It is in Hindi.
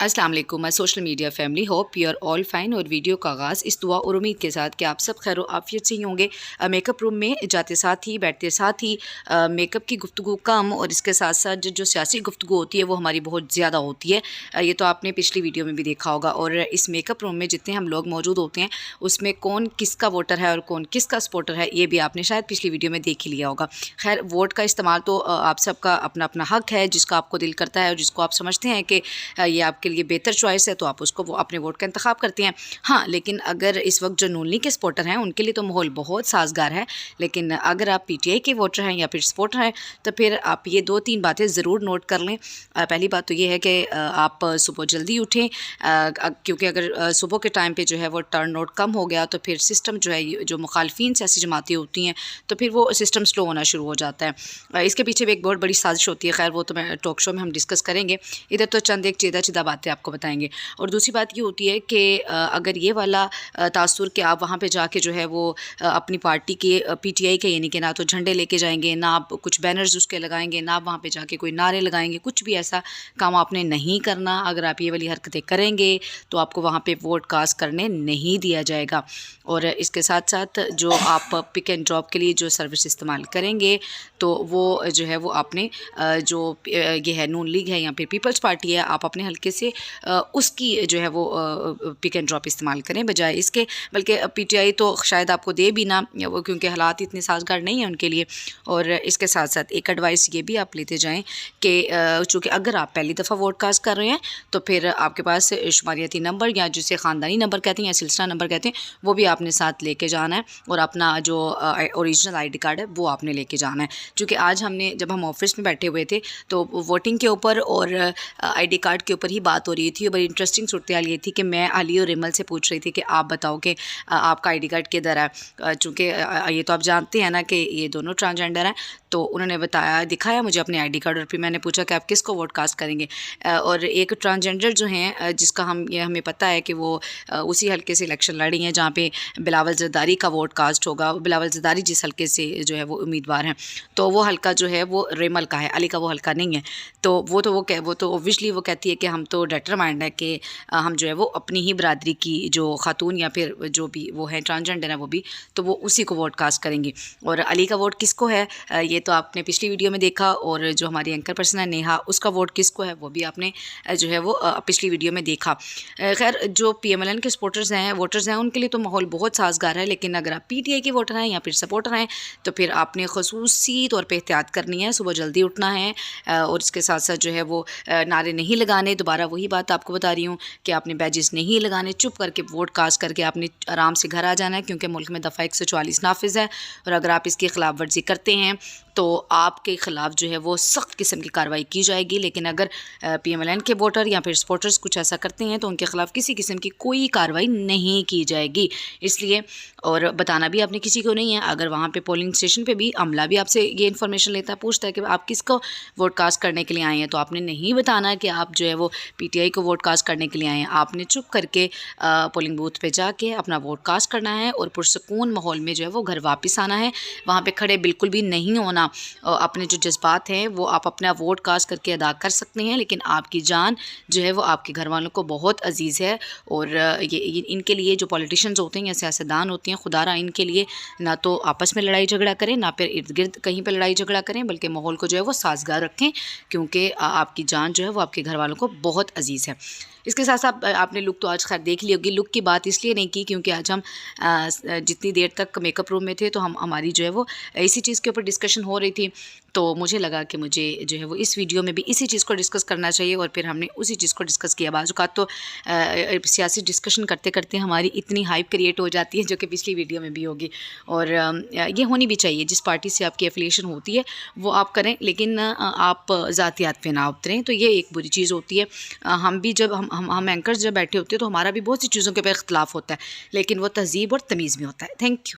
अस्सलाम वालेकुम my social media family, hope you are all fine. और वीडियो का आगाज़ इस दुआ और उम्मीद के साथ कि आप सब खैर आफियत से ही होंगे। मेकअप रूम में जाते साथ ही बैठते साथ ही मेकअप की गुफ्तगू कम और इसके साथ साथ जो सियासी गुफ्तगू होती है वो हमारी बहुत ज़्यादा होती है। ये तो आपने पिछली वीडियो में भी देखा होगा। और इस मेकअप रूम में जितने हम लोग मौजूद होते हैं उसमें कौन किसका वोटर है और कौन किसका सपोर्टर है ये भी आपने शायद पिछली वीडियो में देख ही लिया होगा। खैर, वोट का इस्तेमाल तो आप सबका अपना अपना हक है, जिसका आपको दिल करता है और जिसको आप समझते हैं कि ये आपके लिए बेहतर चॉइस है तो आप उसको वो अपने वोट का इंतखाब करते हैं। हाँ, लेकिन अगर इस वक्त जो नून लीग के सपोर्टर हैं उनके लिए तो माहौल बहुत साजगार है, लेकिन अगर आप पीटीआई के वोटर हैं या फिर सपोर्टर हैं तो फिर आप ये 2-3 बातें ज़रूर नोट कर लें। पहली बात तो ये है कि आप सुबह जल्दी उठें, क्योंकि अगर सुबह के टाइम पे जो है वो टर्न आउट कम हो गया तो फिर सिस्टम जो है, जो मुखालफिन सियासी जमातें होती हैं तो फिर वो सिस्टम स्लो होना शुरू हो जाता है। इसके पीछे भी एक बहुत बड़ी साजिश होती है। खैर, वो तो मैं टॉक शो में हम डिस्कस करेंगे। इधर तो चंद एक चीदा बातें आपको बताएंगे। और दूसरी बात ये होती है कि अगर ये वाला तासुर कि आप वहाँ पे जाके जो है वो अपनी पार्टी के पीटीआई के यानी कि ना तो झंडे लेके जाएंगे, ना आप कुछ बैनर्स उसके लगाएंगे, ना आप वहाँ पे जाके कोई नारे लगाएंगे, कुछ भी ऐसा काम आपने नहीं करना। अगर आप ये वाली हरकतें करेंगे तो आपको वहाँ पे वोट कास्ट करने नहीं दिया जाएगा। और इसके साथ साथ जो आप पिक एंड ड्रॉप के लिए जो सर्विस इस्तेमाल करेंगे तो वो जो है वो आपने जो ये है नून लीग है या फिर पीपल्स पार्टी है, आप अपने हल्के से उसकी जो है वो पिक एंड ड्रॉप इस्तेमाल करें बजाय इसके। बल्कि पीटीआई तो शायद आपको दे भी ना, वो क्योंकि हालात इतने साजगार नहीं हैं उनके लिए। और इसके साथ साथ एक एडवाइस ये भी आप लेते जाएं कि चूँकि अगर आप पहली दफ़ा वोट कास्ट कर रहे हैं तो फिर आपके पास शुमारियाती नंबर या जिसे ख़ानदानी नंबर कहते हैं या सिलसिला नंबर कहते हैं वो भी आपने साथ लेके जाना है। और अपना जो ओरिजिनल आईडी कार्ड है वो आपने लेके जाना है। चूँकि आज हमने जब हम ऑफिस में बैठे हुए थे तो वोटिंग के ऊपर और आईडी कार्ड के ऊपर ही बात हो रही थी। बड़ी इंटरेस्टिंग सूरत-ए-हाल ये थी कि मैं अली और रिमल से पूछ रही थी कि आप बताओ कि आपका आईडी कार्ड किधर है। चूँकि ये तो आप जानते हैं ना कि ये दोनों ट्रांसजेंडर हैं, तो उन्होंने बताया, दिखाया मुझे अपने आईडी कार्ड। और फिर मैंने पूछा कि आप किसको वोट कास्ट करेंगे। और एक ट्रांसजेंडर जो हैं जिसका हमें पता है कि वो उसी हल्के से इलेक्शन लड़ी हैं जहाँ पे बिलावल ज़रदारी का वोट कास्ट होगा। बिलावल ज़रदारी जिस हल्के से जो है वो उम्मीदवार हैं, तो वो हल्का जो है वो रिमल का है, अली का वो हल्का नहीं है। तो वो तो ओब्वियसली वो कहती है कि हम तो डिटरमाइंड है कि हम जो है वो अपनी ही बरादरी की जो खातून या फिर जो भी वो है ट्रांसजेंडर है वो भी, तो वो उसी को वोट कास्ट करेंगे। और अली का वोट किसको है ये तो आपने पिछली वीडियो में देखा। और जो हमारी एंकर पर्सन है नेहा, उसका वोट किसको है वो भी आपने जो है वो पिछली वीडियो में देखा। खैर, जो पीएमएलएन के सपोर्टर्स हैं, वोटर्स हैं, उनके लिए तो माहौल बहुत साजगार है। लेकिन अगर आप पीटीआई के वोटर हैं या फिर सपोर्टर हैं तो फिर आपने खसूसी तौर पर एहतियात करनी है, सुबह जल्दी उठना है। और इसके साथ साथ जो है वो नारे नहीं लगाने। दोबारा वही बात आपको बता रही हूँ कि आपने बैजेस नहीं लगाने, चुप करके वोट कास्ट करके आपने आराम से घर आ जाना है, क्योंकि मुल्क में दफ़ा 144 नाफिज है। और अगर आप इसकी खिलाफ वर्जी करते हैं तो आपके ख़िलाफ़ जो है वो सख्त किस्म की कार्रवाई की जाएगी। लेकिन अगर पीएमएलएन के वोटर या फिर सपोर्टर्स कुछ ऐसा करते हैं तो उनके ख़िलाफ़ किसी किस्म की कोई कार्रवाई नहीं की जाएगी। इसलिए, और बताना भी आपने किसी को नहीं है। अगर वहाँ पे पोलिंग स्टेशन पे भी अमला भी आपसे ये इन्फॉर्मेशन लेता है, पूछता है कि आप किसको वोट कास्ट करने के लिए आए हैं, तो आपने नहीं बताना कि आप जो है वो पीटीआई को वोट कास्ट करने के लिए आए हैं। आपने चुप करके पोलिंग बूथ पे जाके अपना वोट कास्ट करना है और पुरसकून माहौल में जो है वो घर वापस आना है। वहाँ पे खड़े बिल्कुल भी नहीं होना। अपने जो जज्बात हैं वो आप अपना वोट कास्ट करके अदा कर सकते हैं, लेकिन आपकी जान जो है वो आपके घर वालों को बहुत अजीज़ है। और ये इनके लिए जो पॉलिटिशियंस होते हैं या सियासतदान होते हैं, खुदारा इनके लिए ना तो आपस में लड़ाई झगड़ा करें, ना फिर इर्द गिर्द कहीं पर लड़ाई झगड़ा करें, बल्कि माहौल को जो है वो साजगार रखें, क्योंकि आपकी जान जो है वो आपके घर वालों को बहुत अजीज़ है। इसके साथ साथ आपने लुक तो आज खैर देख ली होगी। लुक की बात इसलिए नहीं की क्योंकि आज हम जितनी देर तक मेकअप रूम में थे तो हमारी जो है वो इसी चीज़ के ऊपर डिस्कशन हो रही थी। तो मुझे लगा कि मुझे जो है वो इस वीडियो में भी इसी चीज़ को डिस्कस करना चाहिए। और फिर हमने उसी चीज़ को डिस्कस किया। बाज़ औक़ात तो सियासी डिस्कशन करते करते हमारी इतनी हाइप क्रिएट हो जाती है, जो कि पिछली वीडियो में भी होगी। और ये होनी भी चाहिए। जिस पार्टी से आपकी एफिलिएशन होती है वो आप करें, लेकिन आप ज़ातियात पे ना उतरें, तो ये एक बुरी चीज़ होती है। हम भी जब हम एंकर्स जब बैठे होते हैं तो हमारा भी बहुत सी चीज़ों के ऊपर इख्तिलाफ़ होता है, लेकिन वो तहज़ीब और तमीज़ में होता है। Thank you.